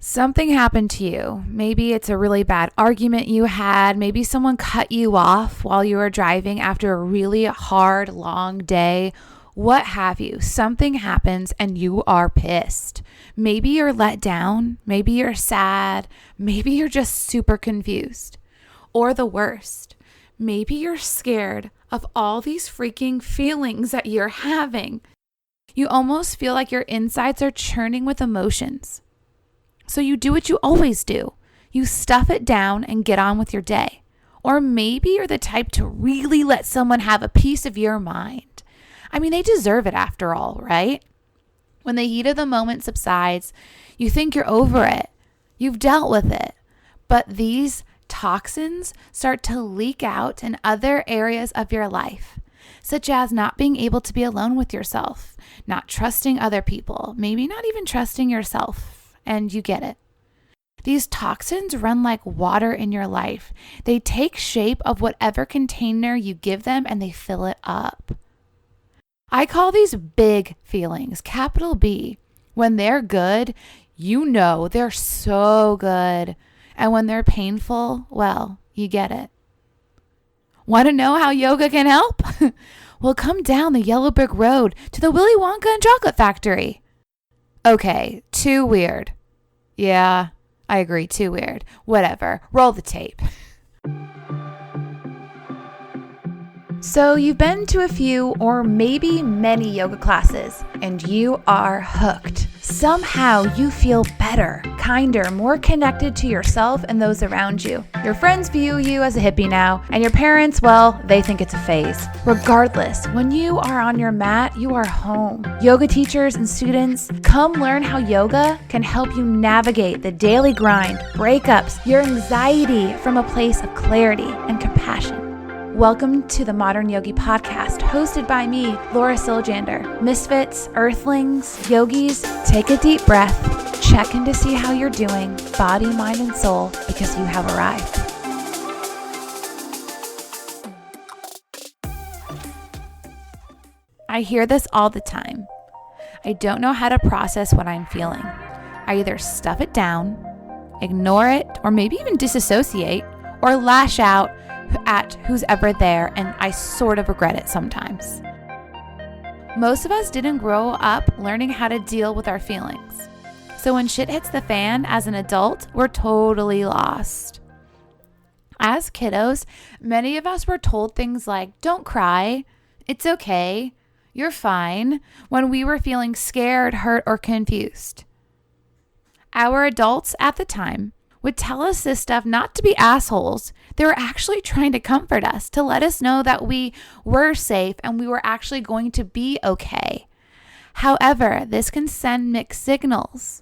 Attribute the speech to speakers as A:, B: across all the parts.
A: Something happened to you. Maybe it's a really bad argument you had. Maybe someone cut you off while you were driving after a really hard, long day. What have you? Something happens and you are pissed. Maybe you're let down. Maybe you're sad. Maybe you're just super confused. Or the worst, maybe you're scared of all these freaking feelings that you're having. You almost feel like your insides are churning with emotions. So you do what you always do. You stuff it down and get on with your day. Or maybe you're the type to really let someone have a piece of your mind. I mean, they deserve it after all, right? When the heat of the moment subsides, you think you're over it. You've dealt with it. But these toxins start to leak out in other areas of your life, such as not being able to be alone with yourself, not trusting other people, maybe not even trusting yourself. And you get it. These toxins run like water in your life. They take shape of whatever container you give them and they fill it up. I call these big feelings, capital B. When they're good, you know they're so good. And when they're painful, well, you get it. Want to know how yoga can help? Well, come down the yellow brick road to the Willy Wonka and Chocolate Factory. Okay, too weird. Yeah, I agree, too weird. Whatever, roll the tape. So you've been to a few or maybe many yoga classes and you are hooked. Somehow you feel better, kinder, more connected to yourself and those around you. Your friends view you as a hippie now, and your parents, well, they think it's a phase. Regardless, when you are on your mat, you are home. Yoga teachers and students, come learn how yoga can help you navigate the daily grind, breakups, your anxiety from a place of clarity and compassion. Welcome to the Modern Yogi Podcast, hosted by me, Laura Siljander. Misfits, earthlings, yogis, take a deep breath, check in to see how you're doing, body, mind, and soul, because you have arrived. I hear this all the time. I don't know how to process what I'm feeling. I either stuff it down, ignore it, or maybe even disassociate, or lash out at who's ever there, and I sort of regret it sometimes. Most of us didn't grow up learning how to deal with our feelings. So when shit hits the fan as an adult, we're totally lost. As kiddos, many of us were told things like, don't cry, it's okay, you're fine, when we were feeling scared, hurt, or confused. Our adults at the time would tell us this stuff not to be assholes. They were actually trying to comfort us, to let us know that we were safe and we were actually going to be okay. However, this can send mixed signals.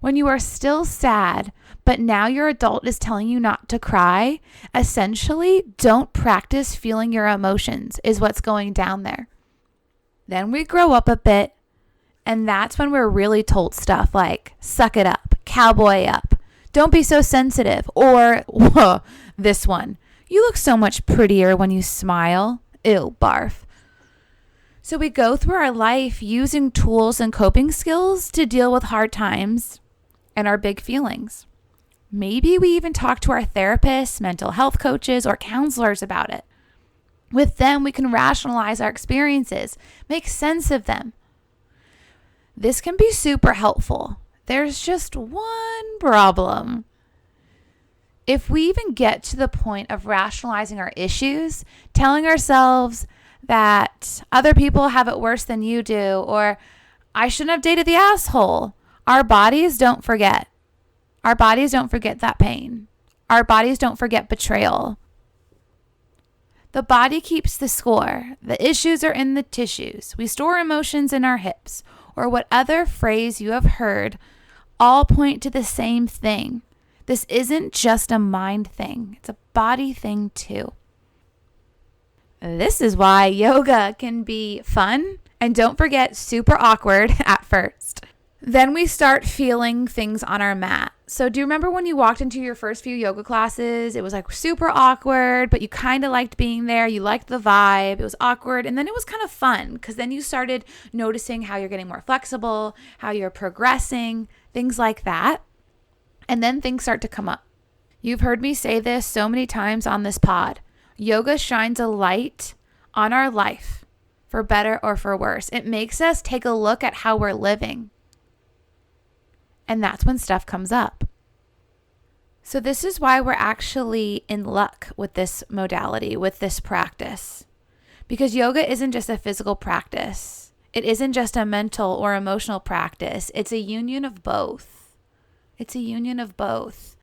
A: When you are still sad, but now your adult is telling you not to cry, essentially, don't practice feeling your emotions is what's going down there. Then we grow up a bit, and that's when we're really told stuff like, suck it up, cowboy up. Don't be so sensitive. Or, whoa, this one. You look so much prettier when you smile. Ew, barf. So we go through our life using tools and coping skills to deal with hard times and our big feelings. Maybe we even talk to our therapists, mental health coaches, or counselors about it. With them, we can rationalize our experiences, make sense of them. This can be super helpful. There's just one problem. If we even get to the point of rationalizing our issues, telling ourselves that other people have it worse than you do, or I shouldn't have dated the asshole, our bodies don't forget. Our bodies don't forget that pain. Our bodies don't forget betrayal. The body keeps the score. The issues are in the tissues. We store emotions in our hips, or what other phrase you have heard, all point to the same thing. This isn't just a mind thing. It's a body thing too. This is why yoga can be fun and don't forget super awkward at first. Then we start feeling things on our mat. So do you remember when you walked into your first few yoga classes? It was like super awkward, but you kind of liked being there. You liked the vibe. It was awkward. And then it was kind of fun because then you started noticing how you're getting more flexible, how you're progressing, things like that. And then things start to come up. You've heard me say this so many times on this pod. Yoga shines a light on our life, for better or for worse. It makes us take a look at how we're living. And that's when stuff comes up. So this is why we're actually in luck with this modality, with this practice. Because yoga isn't just a physical practice. It isn't just a mental or emotional practice. It's a union of both. It's a union of both.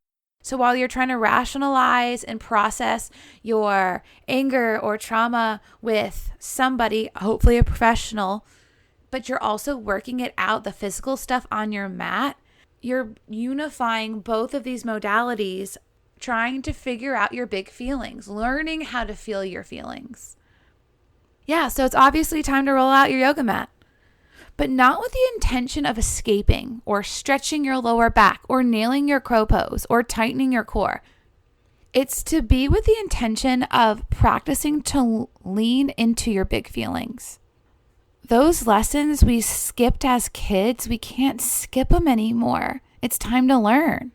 A: So while you're trying to rationalize and process your anger or trauma with somebody, hopefully a professional, but you're also working it out, the physical stuff on your mat, you're unifying both of these modalities, trying to figure out your big feelings, learning how to feel your feelings. Yeah, so it's obviously time to roll out your yoga mat, but not with the intention of escaping or stretching your lower back or nailing your crow pose or tightening your core. It's to be with the intention of practicing to lean into your big feelings. Those lessons we skipped as kids, we can't skip them anymore. It's time to learn.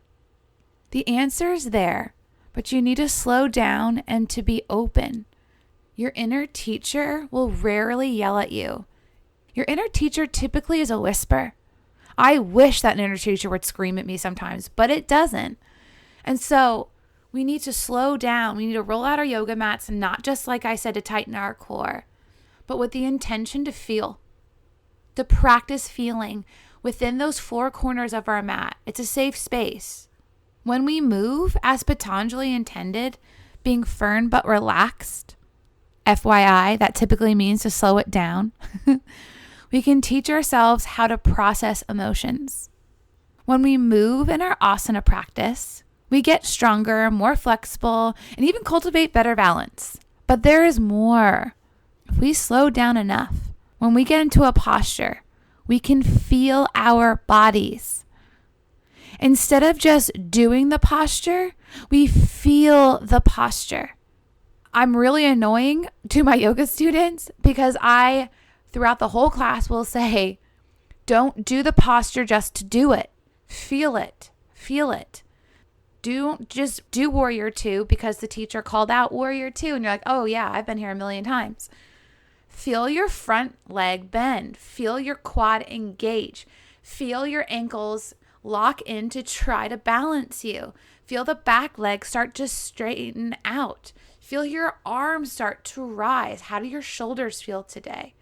A: The answer's there, but you need to slow down and to be open. Your inner teacher will rarely yell at you. Your inner teacher typically is a whisper. I wish that an inner teacher would scream at me sometimes, but it doesn't. And so we need to slow down. We need to roll out our yoga mats, not just like I said, to tighten our core, but with the intention to feel, to practice feeling within those four corners of our mat. It's a safe space. When we move, as Patanjali intended, being firm but relaxed, FYI, that typically means to slow it down, we can teach ourselves how to process emotions. When we move in our asana practice, we get stronger, more flexible, and even cultivate better balance. But there is more. If we slow down enough, when we get into a posture, we can feel our bodies. Instead of just doing the posture, we feel the posture. I'm really annoying to my yoga students because I, throughout the whole class, will say, don't do the posture just to do it. Feel it. Feel it. Don't just do Warrior Two because the teacher called out Warrior Two and you're like, oh yeah, I've been here a million times. Feel your front leg bend. Feel your quad engage. Feel your ankles lock in to try to balance you. Feel the back leg start to straighten out. Feel your arms start to rise. How do your shoulders feel today?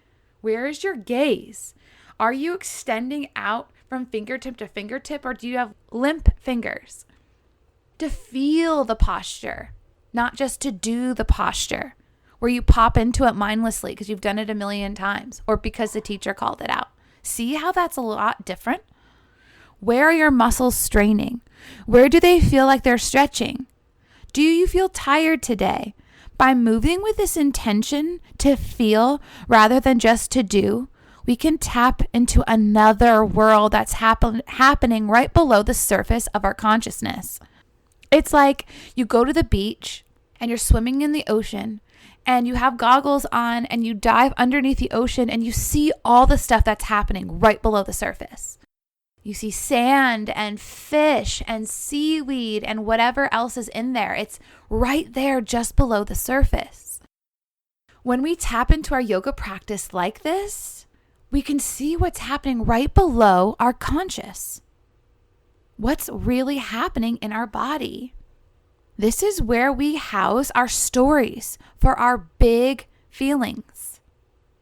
A: Where is your gaze? Are you extending out from fingertip to fingertip, or do you have limp fingers? To feel the posture, not just to do the posture, where you pop into it mindlessly because you've done it a million times or because the teacher called it out. See how that's a lot different? Where are your muscles straining? Where do they feel like they're stretching? Do you feel tired today? By moving with this intention to feel rather than just to do, we can tap into another world that's happening right below the surface of our consciousness. It's like you go to the beach and you're swimming in the ocean and you have goggles on and you dive underneath the ocean and you see all the stuff that's happening right below the surface. You see sand and fish and seaweed and whatever else is in there. It's right there just below the surface. When we tap into our yoga practice like this, we can see what's happening right below our conscious. What's really happening in our body. This is where we house our stories for our big feelings.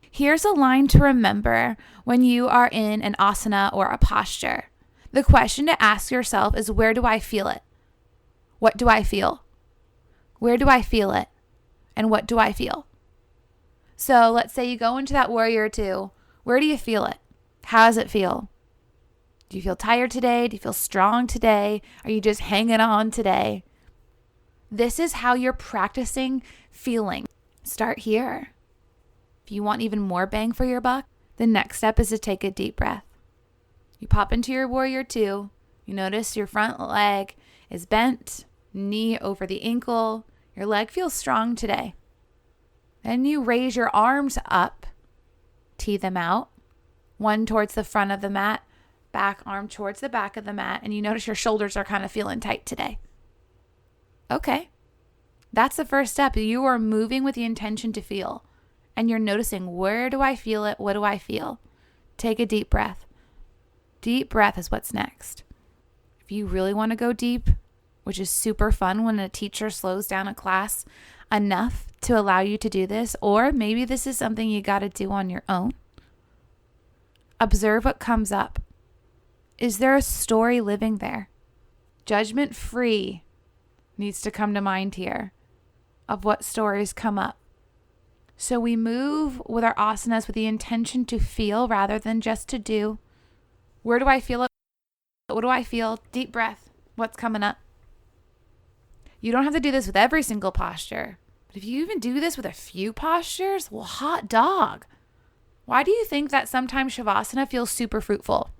A: Here's a line to remember when you are in an asana or a posture. The question to ask yourself is, where do I feel it? What do I feel? Where do I feel it? And what do I feel? So let's say you go into that Warrior Two. Where do you feel it? How does it feel? Do you feel tired today? Do you feel strong today? Are you just hanging on today? This is how you're practicing feeling. Start here. If you want even more bang for your buck, the next step is to take a deep breath. You pop into your Warrior Two. You notice your front leg is bent, knee over the ankle. Your leg feels strong today. Then you raise your arms up, tee them out, one towards the front of the mat, back arm towards the back of the mat, and you notice your shoulders are kind of feeling tight today. Okay. That's the first step. You are moving with the intention to feel, and you're noticing, where do I feel it? What do I feel? Take a deep breath. Deep breath is what's next. If you really want to go deep, which is super fun when a teacher slows down a class enough to allow you to do this, or maybe this is something you got to do on your own. Observe what comes up. Is there a story living there? Judgment free needs to come to mind here of what stories come up. So we move with our asanas with the intention to feel rather than just to do. Where do I feel it? What do I feel? Deep breath. What's coming up? You don't have to do this with every single posture. But if you even do this with a few postures, well, hot dog. Why do you think that sometimes Shavasana feels super fruitful?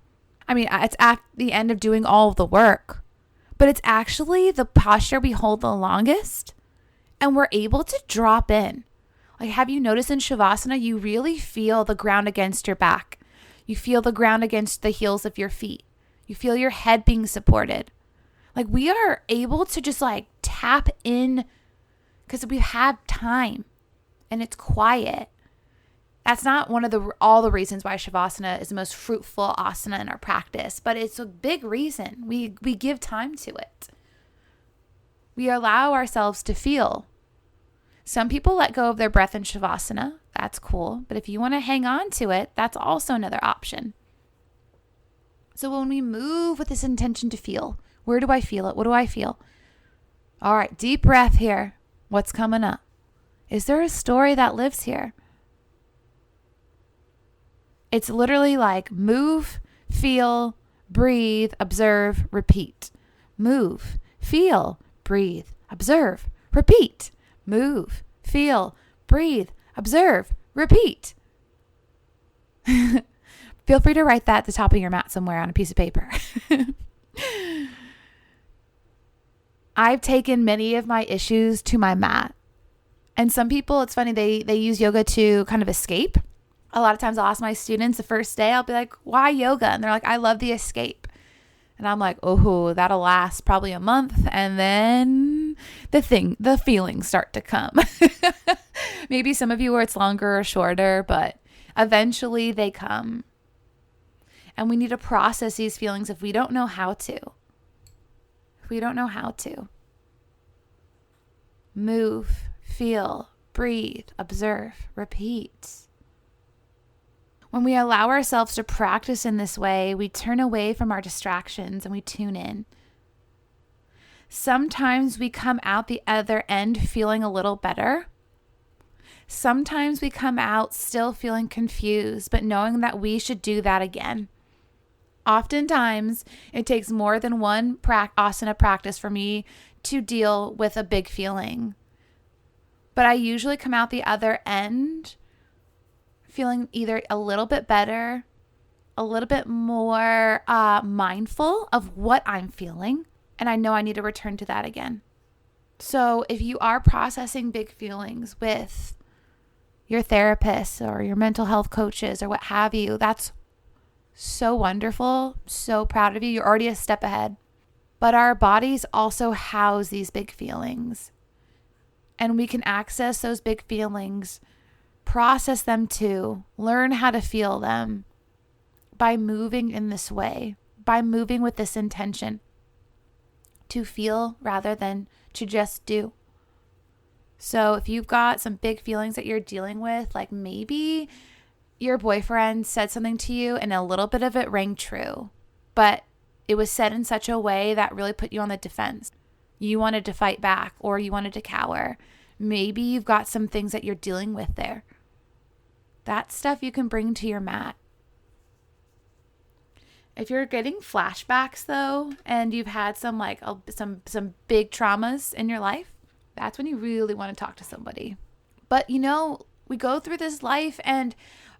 A: I mean, it's at the end of doing all of the work, but it's actually the posture we hold the longest, and we're able to drop in. Like, have you noticed in Shavasana, you really feel the ground against your back. You feel the ground against the heels of your feet. You feel your head being supported. Like, we are able to just like tap in because we have time and it's quiet. That's not one of all the reasons why Shavasana is the most fruitful asana in our practice, but it's a big reason. We give time to it. We allow ourselves to feel. Some people let go of their breath in Shavasana. That's cool. But if you want to hang on to it, that's also another option. So when we move with this intention to feel, where do I feel it? What do I feel? All right, deep breath here. What's coming up? Is there a story that lives here? It's literally like move, feel, breathe, observe, repeat. Move, feel, breathe, observe, repeat. Move, feel, breathe, observe, repeat. Feel free to write that at the top of your mat somewhere on a piece of paper. I've taken many of my issues to my mat. And some people, it's funny, they use yoga to kind of escape. A lot of times I'll ask my students the first day, I'll be like, why yoga? And they're like, I love the escape. And I'm like, oh, that'll last probably a month. And then the feelings start to come. Maybe some of you where it's longer or shorter, but eventually they come. And we need to process these feelings if we don't know how to. If we don't know how to. Move, feel, breathe, observe, repeat. When we allow ourselves to practice in this way, we turn away from our distractions and we tune in. Sometimes we come out the other end feeling a little better. Sometimes we come out still feeling confused, but knowing that we should do that again. Oftentimes, it takes more than one asana practice for me to deal with a big feeling. But I usually come out the other end feeling either a little bit better, a little bit more mindful of what I'm feeling, and I know I need to return to that again. So if you are processing big feelings with your therapist or your mental health coaches or what have you, that's so wonderful, so proud of you. You're already a step ahead. But our bodies also house these big feelings, and we can access those big feelings, process them too, learn how to feel them by moving in this way, by moving with this intention to feel rather than to just do. So if you've got some big feelings that you're dealing with, like maybe your boyfriend said something to you and a little bit of it rang true, but it was said in such a way that really put you on the defense. You wanted to fight back or you wanted to cower. Maybe you've got some things that you're dealing with there. That stuff you can bring to your mat. If you're getting flashbacks though, and you've had some big traumas in your life, that's when you really want to talk to somebody. But we go through this life and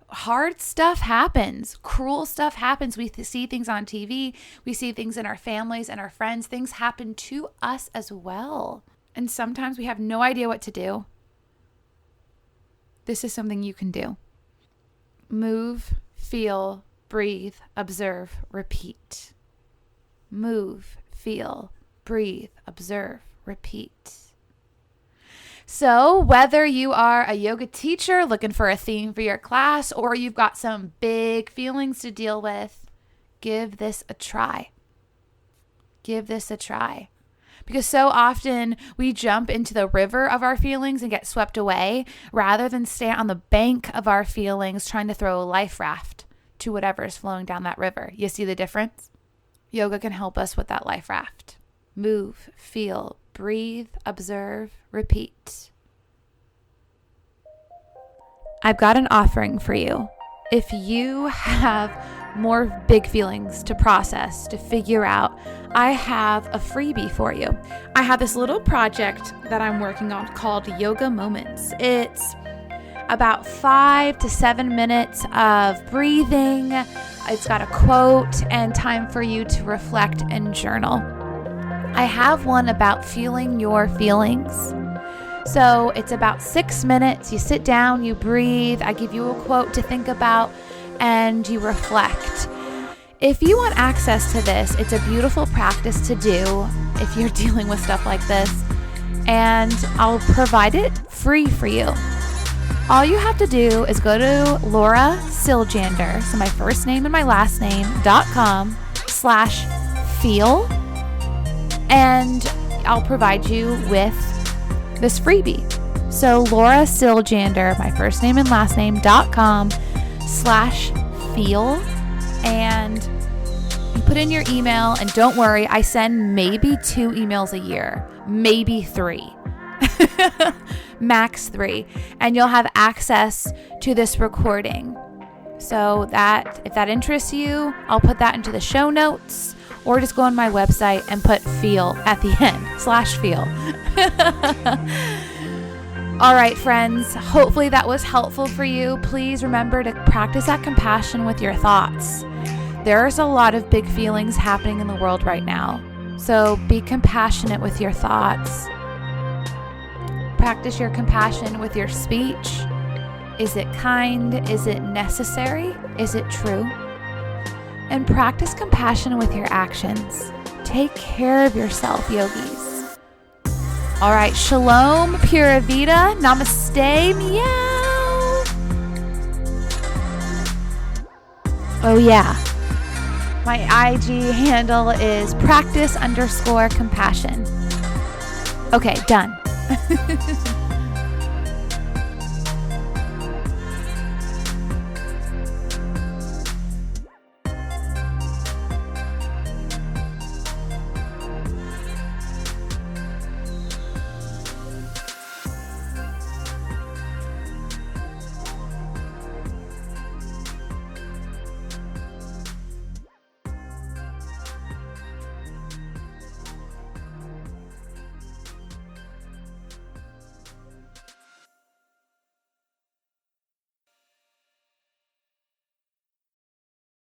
A: hard stuff happens. Cruel stuff happens. We see things on TV. We see things in our families and our friends. Things happen to us as well. And sometimes we have no idea what to do. This is something you can do. Move, feel, breathe, observe, repeat. Move, feel, breathe, observe, repeat. So whether you are a yoga teacher looking for a theme for your class, or you've got some big feelings to deal with, give this a try. Give this a try. Because so often we jump into the river of our feelings and get swept away rather than stay on the bank of our feelings trying to throw a life raft to whatever is flowing down that river. You see the difference? Yoga can help us with that life raft. Move, feel, breathe, observe, repeat. I've got an offering for you. If you have more big feelings to process, to figure out, I have a freebie for you. I have this little project that I'm working on called Yoga Moments. It's about 5 to 7 minutes of breathing. It's got a quote and time for you to reflect and journal. I have one about feeling your feelings. So it's about 6 minutes. You sit down, you breathe. I give you a quote to think about, and you reflect. If you want access to this, it's a beautiful practice to do if you're dealing with stuff like this, and I'll provide it free for you. All you have to do is go to Laura Siljander, so my first name and my last name, .com/feel, and I'll provide you with this freebie. So Laura Siljander, my first name and last name, .com/feel, and you put in your email, and don't worry, I send maybe 2 emails a year, maybe 3. Max 3, and you'll have access to this recording. So that if that interests you, I'll put that into the show notes, or just go on my website and put feel at the end, /feel. All right, friends, hopefully that was helpful for you. Please remember to practice that compassion with your thoughts. There's a lot of big feelings happening in the world right now, so be compassionate with your thoughts. Practice your compassion with your speech. Is it kind? Is it necessary? Is it true? And practice compassion with your actions. Take care of yourself, yogis. All right, shalom, pura vida, namaste, meow. Oh yeah, my IG handle is practice_compassion. Okay, done.